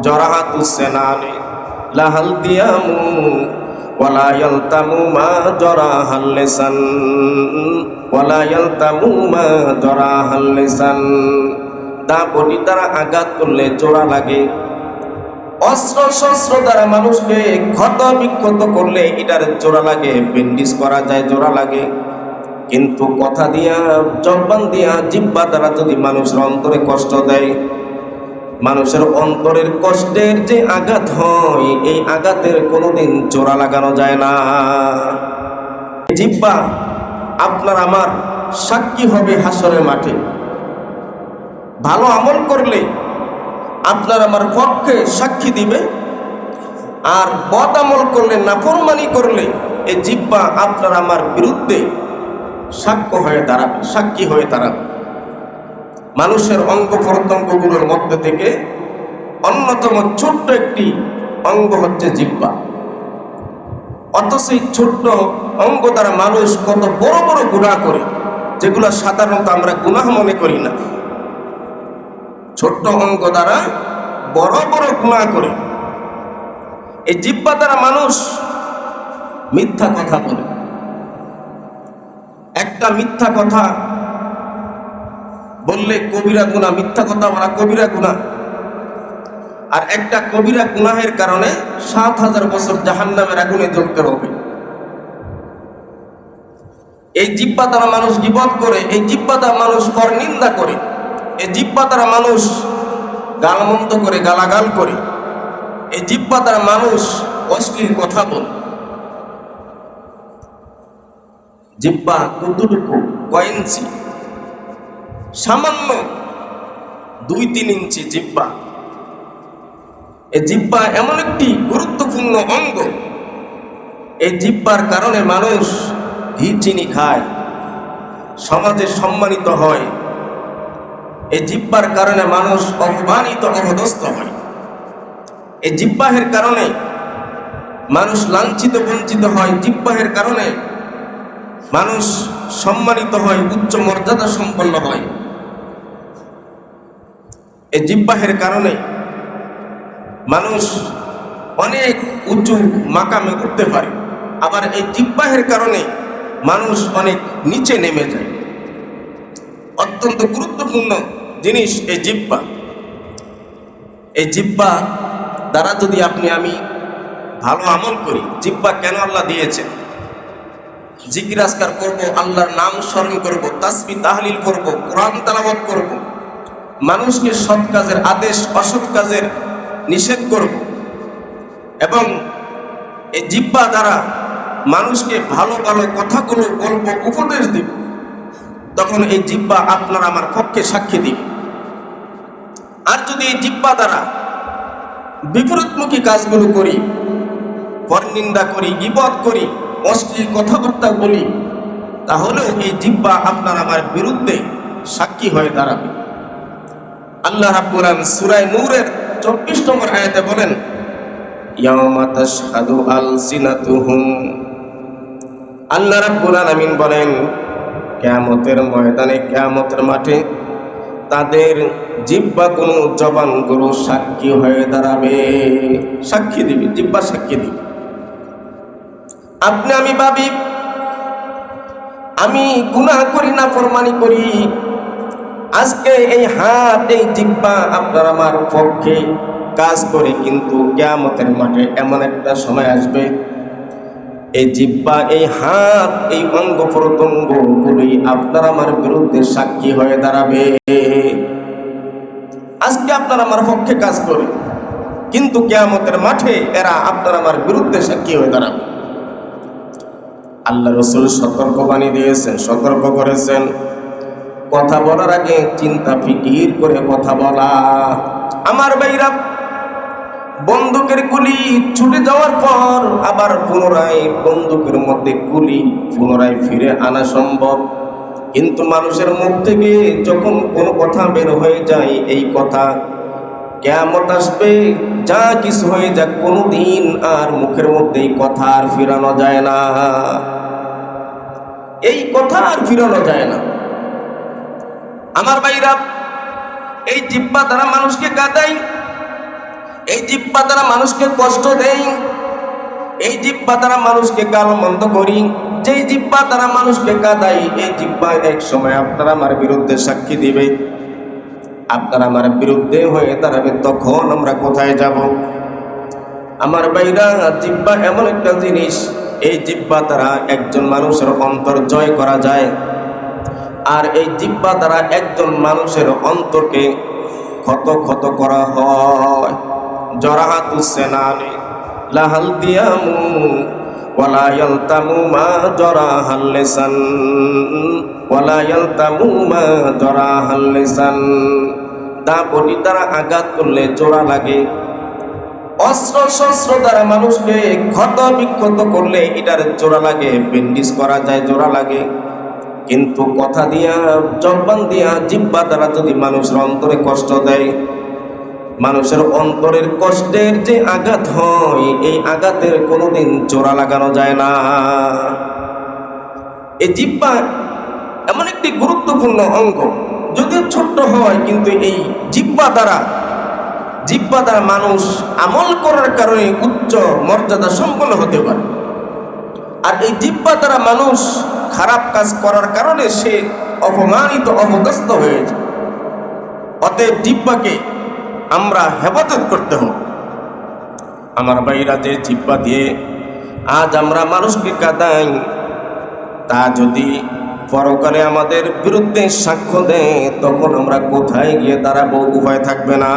জরাহাতুস সেনানি লাহাল দিয়ামু ওয়ালা ইয়ালতামু মা জরাহাল লিসান ওয়ালা ইয়ালতামু মা জরাহাল লিসান। দাপটি দ্বারা আঘাত করলে জোড়া লাগে, অস্ত্র শস্ত্র দ্বারা মানুষকে ক্ষত বিক্ষত করলে এটার জোড়া লাগে, ব্যান্ডেজ করা যায়, জোড়া লাগে। কিন্তু কথা দিয়া, জবান দিয়া, জিহ্বা দ্বারা যদি মানুষের অন্তরে কষ্ট দেয়, মানুষের অন্তরের কষ্টের যে আঘাত হয়, এই আঘাতের কোনোদিন জোড়া লাগানো যায় না। জিহ্বা আপনার আমার সাক্ষী হবে হাসরের মাঠে। ভালো আমল করলে আপনার আমার পক্ষে সাক্ষী দিবে, আর বদ আমল করলে, নাফরমানি করলে এই জিহ্বা আপনার আমার বিরুদ্ধে সাক্ষ্য হয়ে দাঁড়াবে, সাক্ষী হয়ে দাঁড়াবে। মানুষের অঙ্গ প্রত্যঙ্গগুলোর মধ্যে থেকে অন্যতম ছোট্ট একটি অঙ্গ হচ্ছে জিহ্বা। অথচ এই ছোট্ট অঙ্গ দ্বারা মানুষ কত বড় বড় গুনাহ করে, যেগুলো সাধারণত আমরা গুনাহ মনে করি না। ছোট্ট অঙ্গ দ্বারা বড় বড় গুনাহ করে। এই জিহ্বা দ্বারা মানুষ মিথ্যা কথা বলে। একটা মিথ্যা কথা বললে কবিরা গুনাহ, মিথ্যা কথা বলা কবিরা গুনাহ। আর একটা কবিরা গুনাহের কারণে ৭,০০০ বছর জাহান্নামের আগুনে জ্বলতে হবে। এই জিহ্বা দ্বারা মানুষ গীবত করে, এই জিহ্বা দ্বারা মানুষ পরনিন্দা করে, এই জিহ্বা দ্বারা মানুষ গালমন্দ করে, গালাগাল করে, এই জিহ্বা দ্বারা মানুষ অশ্লীল কথা বলে। জিহ্বা কতটুকু? কয় ইঞ্চি? সামান্য ২-৩ ইঞ্চি জিহ্বা। এই জিহ্বা এমন একটি গুরুত্বপূর্ণ অঙ্গ, এই জিহ্বার কারণে মানুষ ঘি চিনি খায়, সমাজে সম্মানিত হয়। এই জিহ্বার কারণে মানুষ অপমানিত, অপদস্থ হয়। এই জিহ্বাহের কারণে মানুষ লাঞ্ছিত, বঞ্চিত হয়। জিহ্বাহের কারণে মানুষ সম্মানিত হয়, উচ্চ মর্যাদা সম্পন্ন হয়। এই জিহ্বাহের কারণে মানুষ অনেক উঁচু মাকামে উঠতে পারে, আবার এই জিহ্বাহের কারণে মানুষ অনেক নিচে নেমে যায়। অত্যন্ত গুরুত্বপূর্ণ জিনিস এই জিহ্বা। এই জিহ্বা দ্বারা যদি আপনি আমি ভালো আমল করি, জিহ্বা কেন আল্লাহ দিয়েছেন? জিকির আজকার করব, আল্লাহর নাম স্মরণ করব, তাসবিহ তাহলিল করব, কোরআন তেলাওয়াত করব, মানুষকে সৎ কাজের আদেশ, অসৎ কাজের নিষেধ করব, এবং এই জিহ্বা দ্বারা মানুষকে ভালো ভালো কথাগুলো বলবো, উপদেশ দিব। তখন এই জিহ্বা আপনার আমার পক্ষে সাক্ষী দিবে। আর যদি এই জিহ্বা দ্বারা বিপরীতমুখী কাজগুলো করি, পরনিন্দা করি, গীবত করি, অশ্লীল কথাবার্তা বলি, তাহলে এই জিহ্বা আপনার আমার বিরুদ্ধে সাক্ষী হয়ে দাঁড়াবে। আল্লাহ রাব্বুল আলামিন সূরা নূরের 24 নম্বর আয়াতে বলেন, ইয়াওমা তাশহাদু আলসিনাতুহুম। আল্লাহ রাব্বুল আলামিন বলেন, কিয়ামতের ময়দানে, কিয়ামতের মাঠে তাদের জিহ্বাগুলো, জবানগুলো সাক্ষী হয়ে দাঁড়াবে, সাক্ষী দিবে, জিহ্বা সাক্ষী দিবে। আপনি আমি ভাবি আমি গুনাহ করি, নাফরমানি করি, আজকে এই হাত, এই জিহ্বা আপনার আমার পক্ষে কাজ করে, কিন্তু কিয়ামতের মাঠে এমন একটা সময় আসবে, এই জিহ্বা, এই হাত, এই অঙ্গ প্রত্যঙ্গগুলি আপনার আমার বিরুদ্ধে সাক্ষী হয়ে দাঁড়াবে। আজকে আপনার আমার পক্ষে কাজ করে, কিন্তু কিয়ামতের মাঠে এরা আপনার আমার বিরুদ্ধে সাক্ষী হয়ে দাঁড়াবে। আল্লাহ রাসূল সতর্কবাণী দিয়েছেন, সতর্ক করেছেন, কথা বলার আগে চিন্তা ফিকির করে কথা বলা। আমার ভাইরা, বন্দুকের গুলি ছুটে যাওয়ার পর আবার পুনরায় বন্দুকের মধ্যে গুলি পুনরায় ফিরে আনা সম্ভব, কিন্তু মানুষের মুখ থেকে যখন কোনো কথা বের হয়ে যায়, এই কথা কিয়ামত আসবে, যা কিছু হয়ে যাক, কোনোদিন আর মুখের মধ্যে এই কথা আর ফিরানো যায় না, এই কথা আর ফিরানো যায় না। আমার ভাইরা, এই জিহ্বা দ্বারা মানুষকে গাদাই, এই জিহ্বা দ্বারা মানুষকে কষ্ট দেই, এই জিহ্বা দ্বারা মানুষকে গালমন্দ করি, যেই জিহ্বা দ্বারা মানুষকে কাঁদাই, এই জিহ্বা এক সময় আপনারা আমার বিরুদ্ধে সাক্ষী দিবে, আপনারা আমার বিরুদ্ধে হয়ে দাঁড়াবে, তখন আমরা কোথায় যাব? আমার ভাইরা, জিহ্বা এমন একটা জিনিস, এই জিহ্বা দ্বারা একজন মানুষের অন্তর জয় করা যায়। আর এই জিহ্বা দ্বারা একজন মানুষের অন্তরকে ক্ষত ক্ষত করা হয়। জরাহাতুস সেনানি লাহাল দিয়ামু ওয়ালা ইয়ালতামু মা জরাহাল লিসান, ওয়ালা ইয়ালতামু মা জরাহাল লিসান। দাবটি দ্বারা আঘাত করলে জোড়া লাগে, অস্ত্র শস্ত্র দ্বারা মানুষকে ক্ষত বিক্ষত করলে এটার জোড়া লাগে, ব্যান্ডেজ করা যায়, জোড়া লাগে। কিন্তু কথা দিয়া, জবান দিয়া, জিহ্বা দ্বারা যদি মানুষের অন্তরে কষ্ট দেয়, মানুষের অন্তরের কষ্টের যে আঘাত হয়, এই আঘাতের কোনোদিন জোড়া লাগানো যায় না। এই জিহ্বা এমন একটি গুরুত্বপূর্ণ অঙ্গ, যদিও ছোট্ট হয়, কিন্তু এই জিহ্বা দ্বারা মানুষ আমল করার কারণে উচ্চ মর্যাদা সম্পন্ন হতে পারে। আর এই জিহ্বা দ্বারা মানুষ খারাপ কাজ করার কারণে সে অপমানিত, অপদস্থ হয়েছে। অতএব জিহ্বাকে আমরা হেফাজত করতে হবে। আমার ভাইরা, যে জিহ্বা দিয়ে আজ আমরা মানুষকে কাঁদাই, তা যদি পরকালে আমাদের বিরুদ্ধে সাক্ষ্য দেয়, তখন আমরা কোথায় গিয়ে দাঁড়াবো? উপায় থাকবে না।